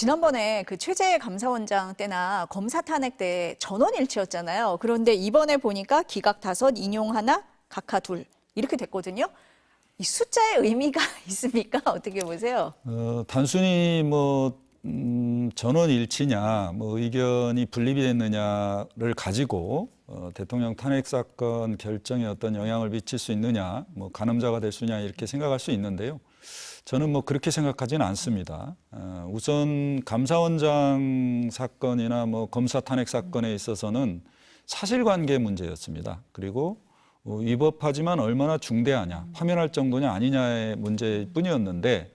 지난번에 그 최재 감사원장 때나 검사 탄핵 때 전원일치였잖아요. 그런데 이번에 보니까 기각 5, 인용 1, 각하 2 이렇게 됐거든요. 이 숫자의 의미가 있습니까? 어떻게 보세요? 단순히 전원일치냐, 의견이 분립이 됐느냐를 가지고 대통령 탄핵 사건 결정에 어떤 영향을 미칠 수 있느냐, 가늠자가 될 수 있느냐 이렇게 생각할 수 있는데요. 저는 그렇게 생각하지는 않습니다. 우선 감사원장 사건이나 검사 탄핵 사건에 있어서는 사실관계 문제였습니다. 그리고 위법하지만 얼마나 중대하냐, 파면할 정도냐 아니냐의 문제일 뿐이었는데,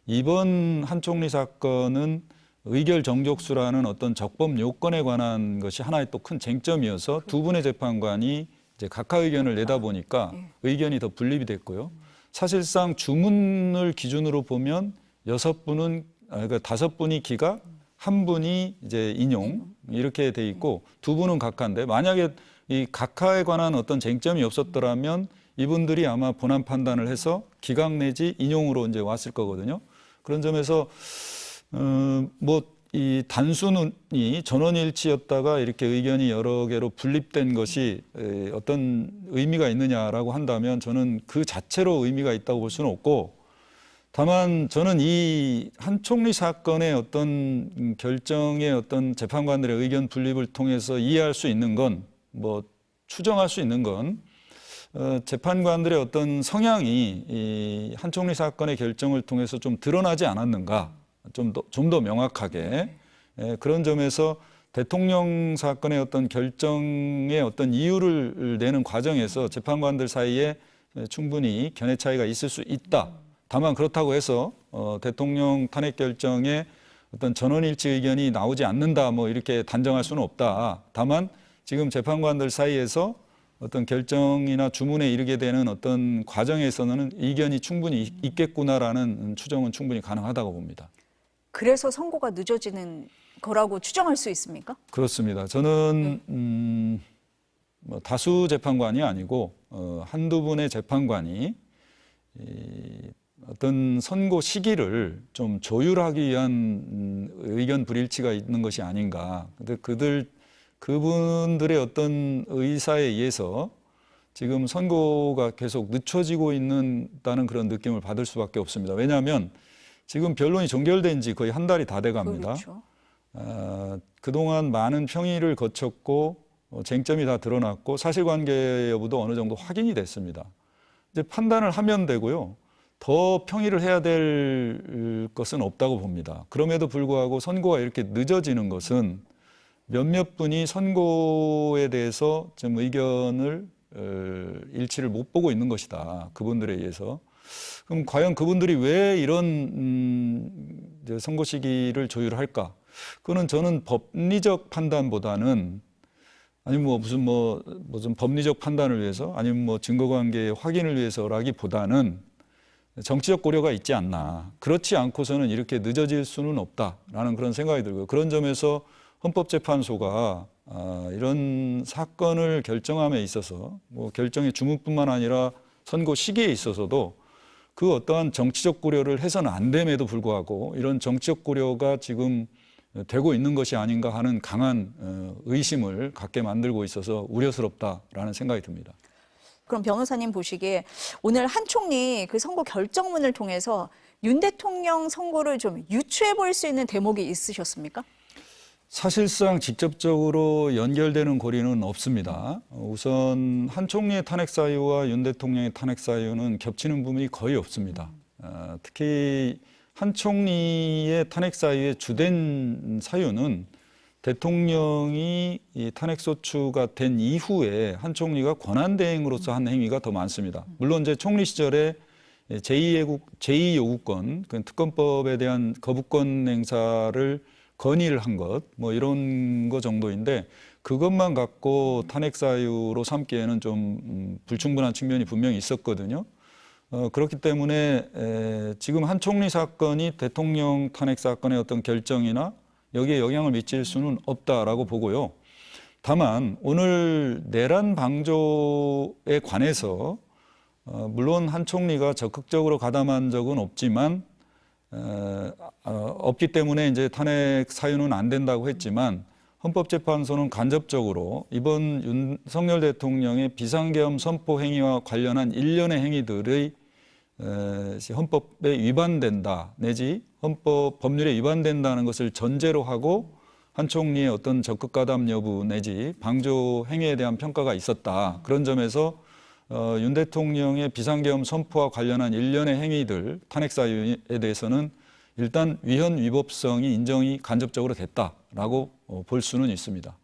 이번 한 총리 사건은 의결 정족수라는 어떤 적법 요건에 관한 것이 하나의 또 큰 쟁점이어서 두 분의 재판관이 이제 각하 의견을 내다 보니까 의견이 더 분립이 됐고요. 사실상 주문을 기준으로 보면 6분은, 그러니까 5분이 기각, 1분이 이제 인용 이렇게 돼 있고 2분은 각하인데, 만약에 이 각하에 관한 어떤 쟁점이 없었더라면 이분들이 아마 본안 판단을 해서 기각 내지 인용으로 이제 왔을 거거든요. 그런 점에서 이 단순히 전원일치였다가 이렇게 의견이 여러 개로 분립된 것이 어떤 의미가 있느냐라고 한다면 저는 그 자체로 의미가 있다고 볼 수는 없고, 다만 저는 이 한 총리 사건의 어떤 결정의 어떤 재판관들의 의견 분립을 통해서 이해할 수 있는 건, 추정할 수 있는 건 재판관들의 어떤 성향이 이 한 총리 사건의 결정을 통해서 좀 드러나지 않았는가, 좀 더 명확하게, 그런 점에서 대통령 사건의 어떤 결정의 어떤 이유를 내는 과정에서 재판관들 사이에 충분히 견해 차이가 있을 수 있다. 다만 그렇다고 해서 대통령 탄핵 결정에 어떤 전원일치 의견이 나오지 않는다, 이렇게 단정할 수는 없다. 다만 지금 재판관들 사이에서 어떤 결정이나 주문에 이르게 되는 어떤 과정에서는 이견이 충분히 있겠구나라는 추정은 충분히 가능하다고 봅니다. 그래서 선고가 늦어지는 거라고 추정할 수 있습니까? 그렇습니다. 저는 다수 재판관이 아니고 한두 분의 재판관이 어떤 선고 시기를 좀 조율하기 위한 의견 불일치가 있는 것이 아닌가. 근데 그분들의 어떤 의사에 의해서 지금 선고가 계속 늦춰지고 있다는 그런 느낌을 받을 수밖에 없습니다. 왜냐하면 지금 변론이 종결된 지 거의 한 달이 다 돼갑니다. 그렇죠. 그동안 많은 평의를 거쳤고 쟁점이 다 드러났고 사실관계 여부도 어느 정도 확인이 됐습니다. 이제 판단을 하면 되고요. 더 평의를 해야 될 것은 없다고 봅니다. 그럼에도 불구하고 선고가 이렇게 늦어지는 것은 몇몇 분이 선고에 대해서 좀 의견을 일치를 못 보고 있는 것이다. 그분들에 의해서. 그럼 과연 그분들이 왜 이런 선고 시기를 조율할까? 그거는 저는 법리적 판단보다는, 아니면 무슨 법리적 판단을 위해서, 아니면 증거관계의 확인을 위해서라기보다는 정치적 고려가 있지 않나. 그렇지 않고서는 이렇게 늦어질 수는 없다라는 그런 생각이 들고요. 그런 점에서 헌법재판소가 이런 사건을 결정함에 있어서 결정의 주문뿐만 아니라 선고 시기에 있어서도 그 어떠한 정치적 고려를 해서는 안 됨에도 불구하고 이런 정치적 고려가 지금 되고 있는 것이 아닌가 하는 강한 의심을 갖게 만들고 있어서 우려스럽다라는 생각이 듭니다. 그럼 변호사님 보시기에 오늘 한 총리 그 선고 결정문을 통해서 윤 대통령 선고를 좀 유추해 볼 수 있는 대목이 있으셨습니까? 사실상 직접적으로 연결되는 고리는 없습니다. 우선 한 총리의 탄핵 사유와 윤 대통령의 탄핵 사유는 겹치는 부분이 거의 없습니다. 특히 한 총리의 탄핵 사유의 주된 사유는 대통령이 이 탄핵 소추가 된 이후에 한 총리가 권한대행으로서 한 행위가 더 많습니다. 물론 제 총리 시절에 제2요구권, 그 특검법에 대한 거부권 행사를 건의를 한 것, 이런 거 정도인데, 그것만 갖고 탄핵 사유로 삼기에는 좀 불충분한 측면이 분명히 있었거든요. 그렇기 때문에 지금 한 총리 사건이 대통령 탄핵 사건의 어떤 결정이나 여기에 영향을 미칠 수는 없다라고 보고요. 다만 오늘 내란 방조에 관해서 물론 한 총리가 적극적으로 가담한 적은 없지만 없기 때문에 이제 탄핵 사유는 안 된다고 했지만 헌법재판소는 간접적으로 이번 윤석열 대통령의 비상계엄 선포 행위와 관련한 일련의 행위들의 헌법에 위반된다 내지 헌법 법률에 위반된다는 것을 전제로 하고 한 총리의 어떤 적극 가담 여부 내지 방조 행위에 대한 평가가 있었다. 그런 점에서 윤 대통령의 비상계엄 선포와 관련한 일련의 행위들 탄핵 사유에 대해서는 일단 위헌 위법성이 인정이 간접적으로 됐다라고 볼 수는 있습니다.